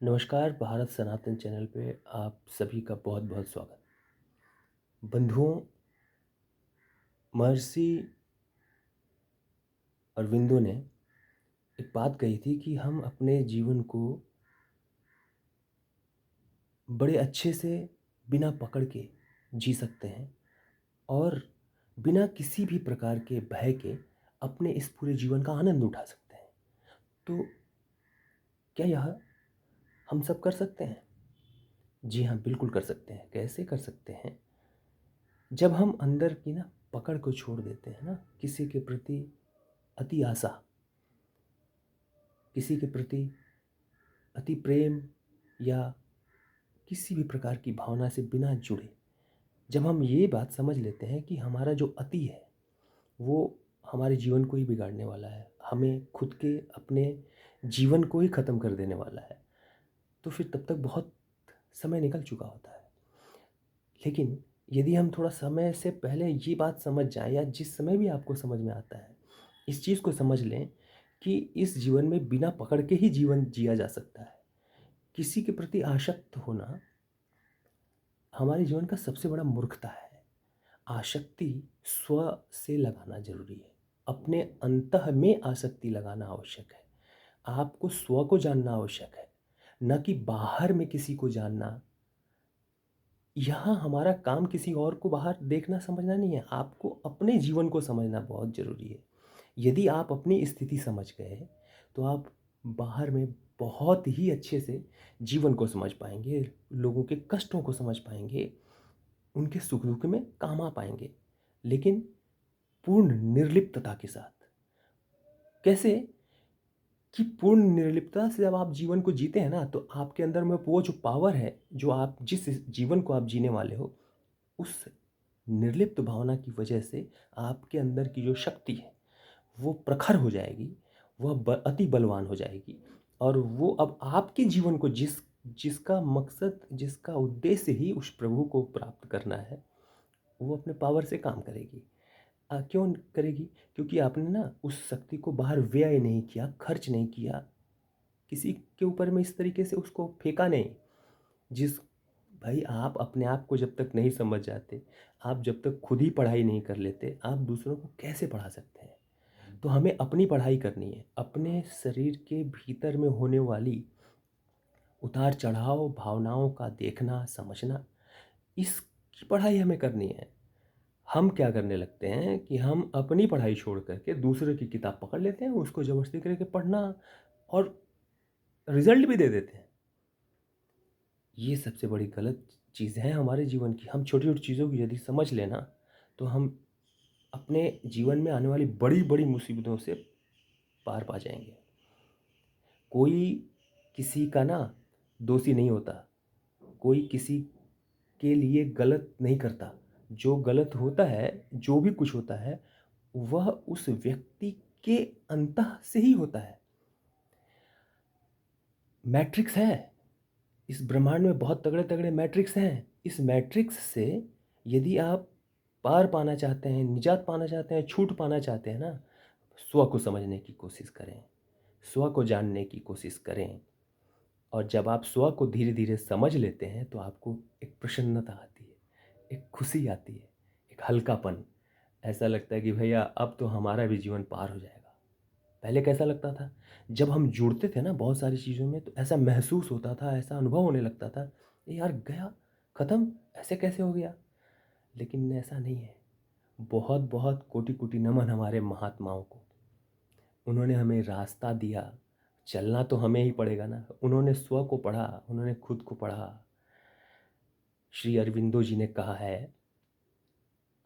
नमस्कार। भारत सनातन चैनल पे आप सभी का बहुत बहुत स्वागत। बंधुओं, महर्षि अरविंदो ने एक बात कही थी कि हम अपने जीवन को बड़े अच्छे से बिना पकड़ के जी सकते हैं और बिना किसी भी प्रकार के भय के अपने इस पूरे जीवन का आनंद उठा सकते हैं। तो क्या यह हम सब कर सकते हैं? जी हाँ, बिल्कुल कर सकते हैं। कैसे कर सकते हैं? जब हम अंदर की ना पकड़ को छोड़ देते हैं ना, किसी के प्रति अति आशा, किसी के प्रति अति प्रेम या किसी भी प्रकार की भावना से बिना जुड़े, जब हम ये बात समझ लेते हैं कि हमारा जो अति है वो हमारे जीवन को ही बिगाड़ने वाला है, हमें खुद के अपने जीवन को ही ख़त्म कर देने वाला है, तो फिर तब तक बहुत समय निकल चुका होता है। लेकिन यदि हम थोड़ा समय से पहले ये बात समझ जाएं, या जिस समय भी आपको समझ में आता है, इस चीज़ को समझ लें कि इस जीवन में बिना पकड़ के ही जीवन जिया जा सकता है। किसी के प्रति आसक्त होना हमारे जीवन का सबसे बड़ा मूर्खता है। आसक्ति स्व से लगाना ज़रूरी है। अपने अंतः में आसक्ति लगाना आवश्यक है। आपको स्व को जानना आवश्यक है, न कि बाहर में किसी को जानना। यहाँ हमारा काम किसी और को बाहर देखना समझना नहीं है, आपको अपने जीवन को समझना बहुत ज़रूरी है। यदि आप अपनी स्थिति समझ गए, तो आप बाहर में बहुत ही अच्छे से जीवन को समझ पाएँगे, लोगों के कष्टों को समझ पाएँगे, उनके सुख-दुःख में काम आ पाएँगे। लेकिन पूर्ण निर्लिप्तता के साथ। कैसे? कि पूर्ण निर्लिप्तता से जब आप जीवन को जीते हैं ना, तो आपके अंदर में वो जो पावर है, जो आप जिस जीवन को आप जीने वाले हो, उस निर्लिप्त भावना की वजह से आपके अंदर की जो शक्ति है, वो प्रखर हो जाएगी, वह अति बलवान हो जाएगी। और वो अब आपके जीवन को जिसका मकसद, जिसका उद्देश्य ही उस प्रभु को प्राप्त करना है, वो अपने पावर से काम करेगी। क्यों करेगी? क्योंकि आपने ना उस शक्ति को बाहर व्यय नहीं किया, खर्च नहीं किया, किसी के ऊपर में इस तरीके से उसको फेंका नहीं। जिस भाई, आप अपने आप को जब तक नहीं समझ जाते, आप जब तक खुद ही पढ़ाई नहीं कर लेते, आप दूसरों को कैसे पढ़ा सकते हैं? तो हमें अपनी पढ़ाई करनी है। अपने शरीर के भीतर में होने वाली उतार-चढ़ाव, भावनाओं का देखना, समझना, इसकी पढ़ाई हमें करनी है। हम क्या करने लगते हैं कि हम अपनी पढ़ाई छोड़ कर के दूसरे की किताब पकड़ लेते हैं, उसको ज़बरदस्ती करके पढ़ना और रिज़ल्ट भी दे देते हैं। ये सबसे बड़ी गलत चीज़ है हमारे जीवन की। हम छोटी-छोटी चीज़ों की यदि समझ लें ना, तो हम अपने जीवन में आने वाली बड़ी-बड़ी मुसीबतों से पार पा जाएँगे। कोई किसी का ना दोषी नहीं होता। कोई किसी के लिए गलत नहीं करता। जो गलत होता है, जो भी कुछ होता है, वह उस व्यक्ति के अंतः से ही होता है। मैट्रिक्स है, इस ब्रह्मांड में बहुत तगड़े-तगड़े मैट्रिक्स हैं। इस मैट्रिक्स से यदि आप पार पाना चाहते हैं, निजात पाना चाहते हैं, छूट पाना चाहते हैं ना, स्व को समझने की कोशिश करें, स्व को जानने की कोशिश करें। और जब आप स्व को धीरे-धीरे समझ लेते हैं, तो आपको एक प्रसन्नता आती है, एक खुशी आती है, एक हल्कापन। ऐसा लगता है कि भैया अब तो हमारा भी जीवन पार हो जाएगा। पहले कैसा लगता था? जब हम जुड़ते थे ना बहुत सारी चीज़ों में, तो ऐसा महसूस होता था, ऐसा अनुभव होने लगता था, ये यार गया, ख़त्म, ऐसे कैसे हो गया? लेकिन ऐसा नहीं है। बहुत-बहुत कोटि-कोटि नमन हमारे महात्माओं को। उन्होंने हमें रास्ता दिया, चलना तो हमें ही पड़ेगा ना। उन्होंने स्व को पढ़ा, उन्होंने खुद को पढ़ा। श्री अरविंदो जी ने कहा है,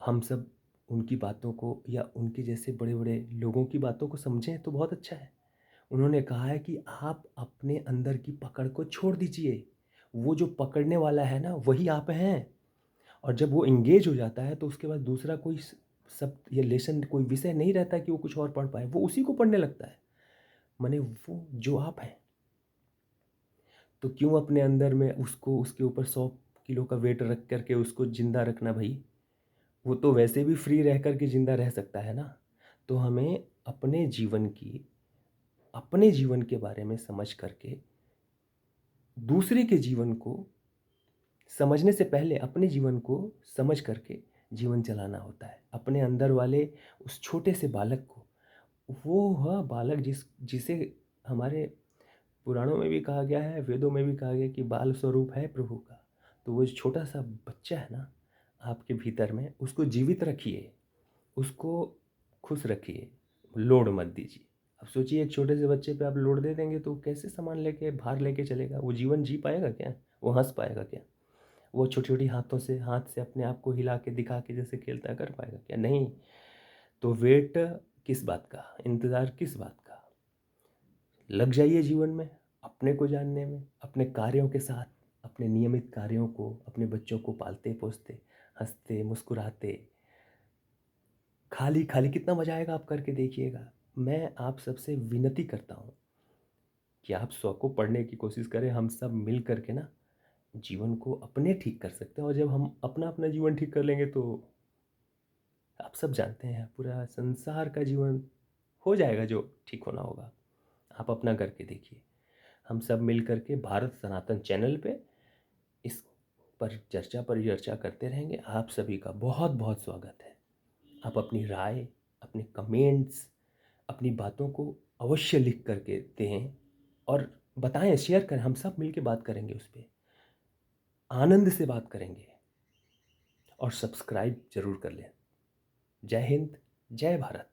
हम सब उनकी बातों को या उनके जैसे बड़े-बड़े लोगों की बातों को समझें तो बहुत अच्छा है। उन्होंने कहा है कि आप अपने अंदर की पकड़ को छोड़ दीजिए। वो जो पकड़ने वाला है ना, वही आप हैं। और जब वो एंगेज हो जाता है, तो उसके बाद दूसरा कोई शब्द या लेसन, कोई विषय नहीं रहता कि वो कुछ और पढ़ पाए। वो उसी को पढ़ने लगता है। माने वो जो आप हैं। तो क्यों अपने अंदर में उसको, उसके ऊपर 100 किलो का वेट रख कर के उसको ज़िंदा रखना भई? वो तो वैसे भी फ्री रह कर के ज़िंदा रह सकता है ना। तो हमें अपने जीवन के बारे में समझ कर के दूसरे के जीवन को समझने से पहले अपने जीवन को समझ करके जीवन चलाना होता है। अपने अंदर वाले उस छोटे से बालक को, वो वह बालक जिसे हमारे पुराणों में भी कहा गया है, वेदों में भी कहा गया है कि बाल स्वरूप है प्रभु का। तो वो जो छोटा-सा बच्चा है ना आपके भीतर में, उसको जीवित रखिए, उसको खुश रखिए, लोड मत दीजिए। अब सोचिए एक छोटे से बच्चे पे आप लोड दे देंगे तो वो कैसे सामान लेके, भार लेके चलेगा? वो जीवन जी पाएगा क्या? वो हँस पाएगा क्या? वो छोटी-छोटी हाथ से अपने आप को हिला के, दिखा के जैसे खेलता है, कर पाएगा क्या? नहीं। तो वेट किस बात का? इंतज़ार किस बात का? लग जाइए जीवन में, अपने को जानने में, अपने कार्यों के साथ, अपने नियमित कार्यों को, अपने बच्चों को पालते-पोसते, हँसते, मुस्कुराते, खाली-खाली कितना मज़ा आएगा आप करके देखिएगा। मैं आप सबसे विनती करता हूँ कि आप 100 को पढ़ने की कोशिश करें, हम सब मिल कर के ना जीवन को अपने ठीक कर सकते हैं और जब हम अपना-अपना जीवन ठीक कर लेंगे तो आप सब जानते हैं पूरा संसार का जीवन हो जाएगा जो ठीक होना होगा। आप अपना करके देखिए। हम सब मिल कर के भारत सनातन चैनल पे इस पर चर्चा परिचर्चा करते रहेंगे। आप सभी का बहुत-बहुत स्वागत है। आप अपनी राय, अपने कमेंट्स, अपनी बातों को अवश्य लिख कर के दें और बताएँ, शेयर करें। हम सब मिल के बात करेंगे उस पे। आनंद से बात करेंगे और सब्सक्राइब ज़रूर कर लें। जय हिंद, जय भारत।